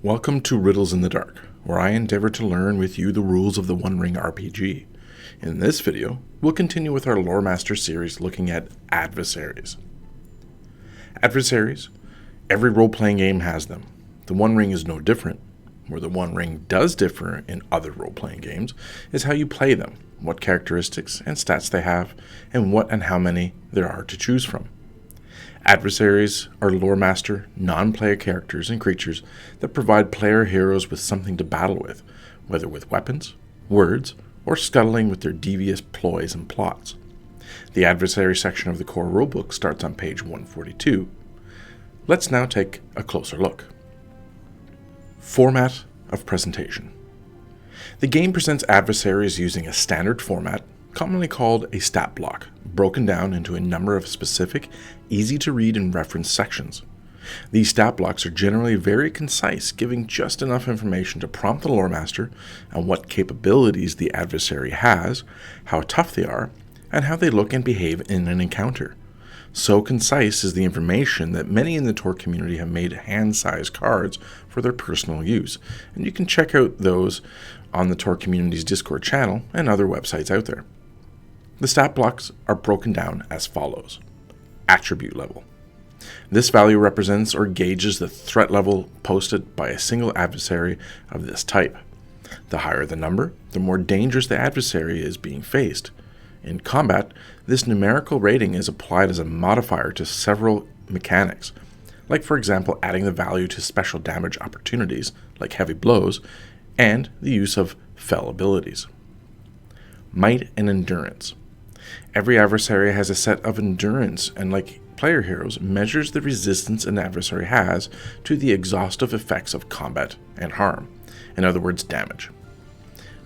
Welcome to Riddles in the Dark, where I endeavor to learn with you the rules of the One Ring RPG. In this video, we'll continue with our Loremaster series looking at Adversaries. Adversaries, every role-playing game has them. The One Ring is no different. Where the One Ring does differ in other role-playing games is how you play them, what characteristics and stats they have, and what and how many there are to choose from. Adversaries are Loremaster, non-player characters and creatures that provide player heroes with something to battle with, whether with weapons, words, or scuttling with their devious ploys and plots. The Adversary section of the Core Rulebook starts on page 142. Let's now take a closer look. Format of presentation. The game presents adversaries using a standard format, commonly called a stat block, broken down into a number of specific, easy-to-read and reference sections. These stat blocks are generally very concise, giving just enough information to prompt the Loremaster on what capabilities the adversary has, how tough they are, and how they look and behave in an encounter. So concise is the information that many in the Tor community have made hand-sized cards for their personal use, and you can check out those on the Tor community's Discord channel and other websites out there. The stat blocks are broken down as follows. Attribute level. This value represents or gauges the threat level posted by a single adversary of this type. The higher the number, the more dangerous the adversary is being faced. In combat, this numerical rating is applied as a modifier to several mechanics, like for example adding the value to special damage opportunities, like heavy blows, and the use of fell abilities. Might and endurance. Every adversary has a set of endurance and, like player heroes, measures the resistance an adversary has to the exhaustive effects of combat and harm, in other words, damage.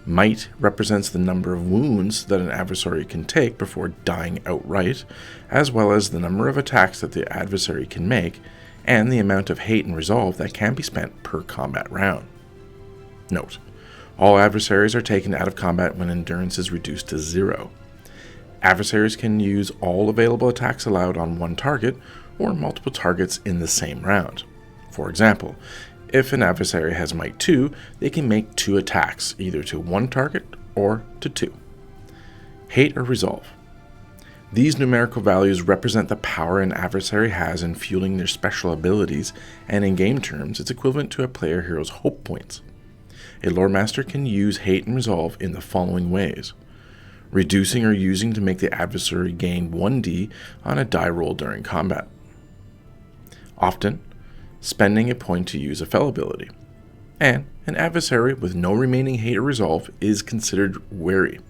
Might represents the number of wounds that an adversary can take before dying outright, as well as the number of attacks that the adversary can make, and the amount of hate and resolve that can be spent per combat round. Note: all adversaries are taken out of combat when endurance is reduced to 0. Adversaries can use all available attacks allowed on one target, or multiple targets in the same round. For example, if an adversary has Might 2, they can make 2 attacks, either to one target or to 2. Hate or resolve. These numerical values represent the power an adversary has in fueling their special abilities, and in game terms, it's equivalent to a player hero's hope points. A Loremaster can use hate and resolve in the following ways: reducing or using to make the adversary gain 1d on a die roll during combat. Often, spending a point to use a fell ability. And an adversary with no remaining hate or resolve is considered wary.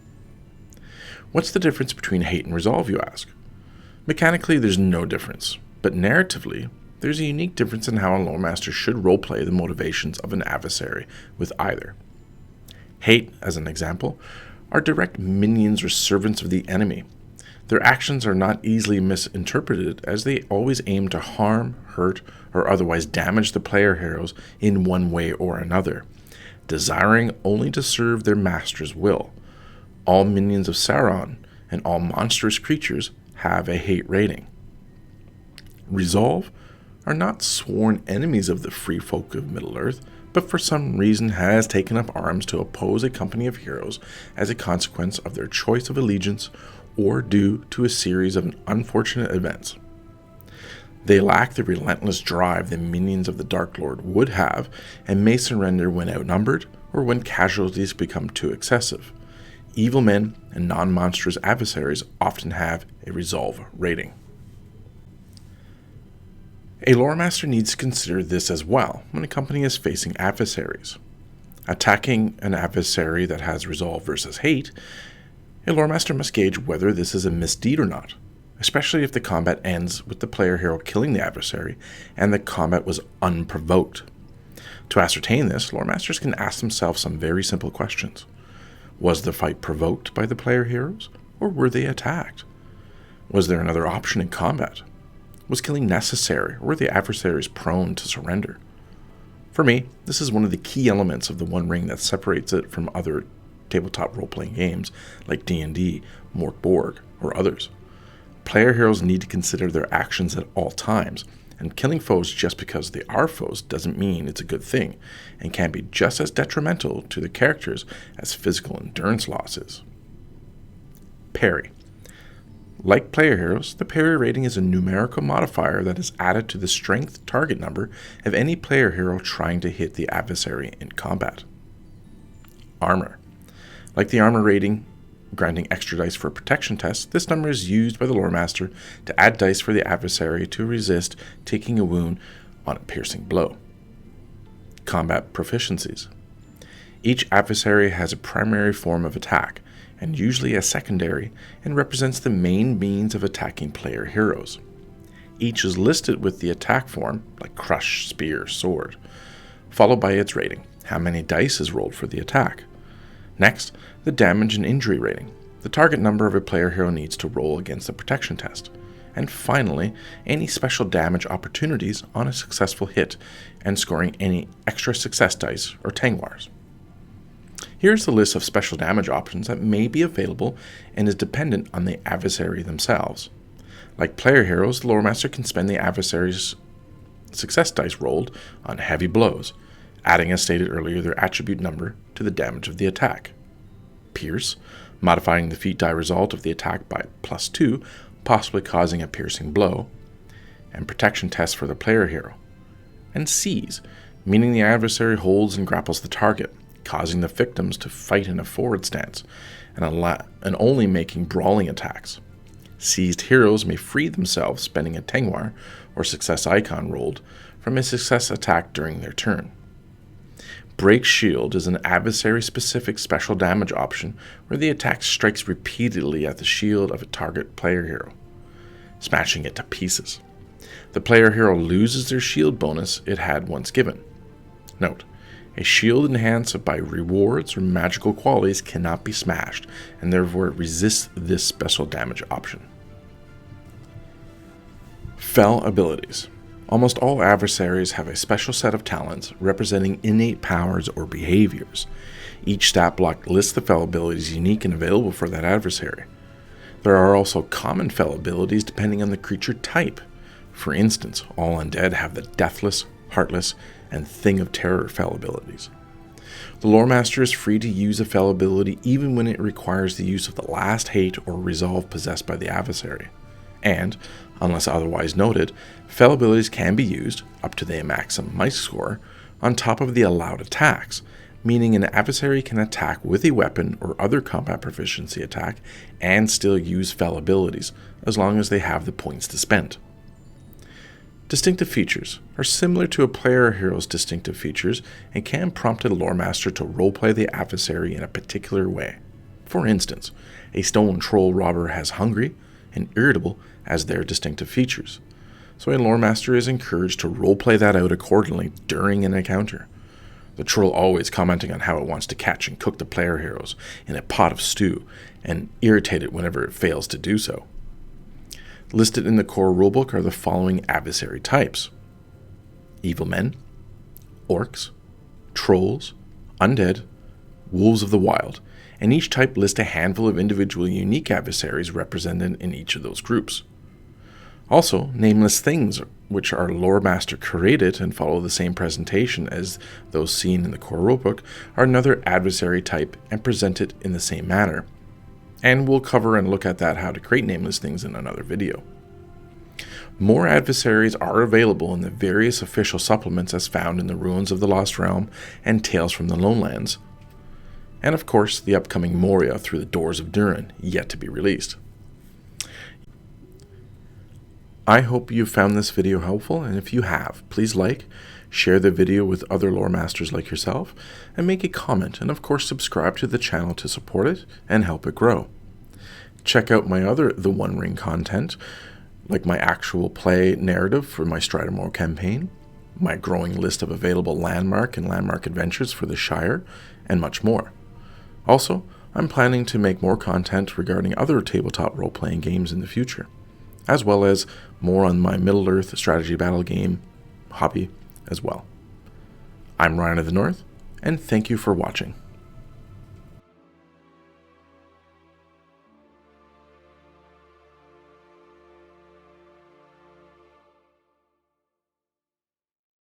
What's the difference between hate and resolve, you ask? Mechanically, there's no difference, but narratively, there's a unique difference in how a Loremaster should roleplay the motivations of an adversary with either. Hate, as an example, are direct minions or servants of the enemy. Their actions are not easily misinterpreted, as they always aim to harm, hurt, or otherwise damage the player heroes in one way or another, desiring only to serve their master's will. All minions of Sauron and all monstrous creatures have a hate rating. Resolve are not sworn enemies of the free folk of Middle-earth, but for some reason has taken up arms to oppose a company of heroes as a consequence of their choice of allegiance or due to a series of unfortunate events. They lack the relentless drive the minions of the Dark Lord would have, and may surrender when outnumbered or when casualties become too excessive. Evil men and non-monstrous adversaries often have a resolve rating. A Loremaster needs to consider this as well when a company is facing adversaries. Attacking an adversary that has resolve versus hate, a Loremaster must gauge whether this is a misdeed or not, especially if the combat ends with the player hero killing the adversary and the combat was unprovoked. To ascertain this, Loremasters can ask themselves some very simple questions. Was the fight provoked by the player heroes, or were they attacked? Was there another option in combat? Was killing necessary, or were the adversaries prone to surrender? For me, this is one of the key elements of the One Ring that separates it from other tabletop role-playing games like D&D, Mort Borg, or others. Player heroes need to consider their actions at all times, and killing foes just because they are foes doesn't mean it's a good thing, and can be just as detrimental to the characters as physical endurance losses. Parry. Like player heroes, the parry rating is a numerical modifier that is added to the strength target number of any player hero trying to hit the adversary in combat. Armor. Like the armor rating, granting extra dice for protection tests, this number is used by the Loremaster to add dice for the adversary to resist taking a wound on a piercing blow. Combat proficiencies. Each adversary has a primary form of attack, and usually a secondary, and represents the main means of attacking player heroes. Each is listed with the attack form, like crush, spear, sword, followed by its rating, how many dice is rolled for the attack. Next, the damage and injury rating, the target number of a player hero needs to roll against the protection test. And finally, any special damage opportunities on a successful hit, and scoring any extra success dice or tangwars. Here's the list of special damage options that may be available and is dependent on the adversary themselves. Like player heroes, the Loremaster can spend the adversary's success dice rolled on heavy blows, adding, as stated earlier, their attribute number to the damage of the attack. Pierce, modifying the feat die result of the attack by +2, possibly causing a piercing blow, and protection test for the player hero. And Seize, meaning the adversary holds and grapples the target, causing the victims to fight in a forward stance, and only making brawling attacks. Seized heroes may free themselves spending a tangwar or success icon rolled from a success attack during their turn. Break Shield is an adversary-specific special damage option where the attack strikes repeatedly at the shield of a target player hero, smashing it to pieces. The player hero loses their shield bonus it had once given. Note, a shield enhanced by rewards or magical qualities cannot be smashed, and therefore resists this special damage option. Fel abilities. Almost all adversaries have a special set of talents representing innate powers or behaviors. Each stat block lists the fel abilities unique and available for that adversary. There are also common fel abilities depending on the creature type. For instance, all undead have the Deathless, Heartless, and Thing of Terror fel abilities. The Loremaster is free to use a fel ability even when it requires the use of the last hate or resolve possessed by the adversary. And, unless otherwise noted, fel abilities can be used, up to the maximum might score, on top of the allowed attacks, meaning an adversary can attack with a weapon or other combat proficiency attack and still use fel abilities, as long as they have the points to spend. Distinctive features are similar to a player hero's distinctive features and can prompt a Loremaster to roleplay the adversary in a particular way. For instance, a stone troll robber has hungry and irritable as their distinctive features, so a Loremaster is encouraged to roleplay that out accordingly during an encounter. The troll always commenting on how it wants to catch and cook the player heroes in a pot of stew, and irritated whenever it fails to do so. Listed in the Core Rulebook are the following adversary types: evil men, orcs, trolls, undead, wolves of the wild, and each type lists a handful of individual unique adversaries represented in each of those groups. Also, nameless things, which are Loremaster created and follow the same presentation as those seen in the Core Rulebook, are another adversary type and presented in the same manner. And we'll cover and look at that how to create nameless things in another video. More adversaries are available in the various official supplements as found in the Ruins of the Lost Realm and Tales from the Lonelands. And of course, the upcoming Moria Through the Doors of Durin, yet to be released. I hope you found this video helpful, and if you have, please like, share the video with other Loremasters like yourself, and make a comment, and of course subscribe to the channel to support it and help it grow. Check out my other The One Ring content, like my actual play narrative for my Stridamore campaign, my growing list of available landmark and landmark adventures for the Shire, and much more. Also, I'm planning to make more content regarding other tabletop role-playing games in the future, as well as more on my Middle-earth strategy battle game hobby as well. I'm Ryan of the North, and thank you for watching.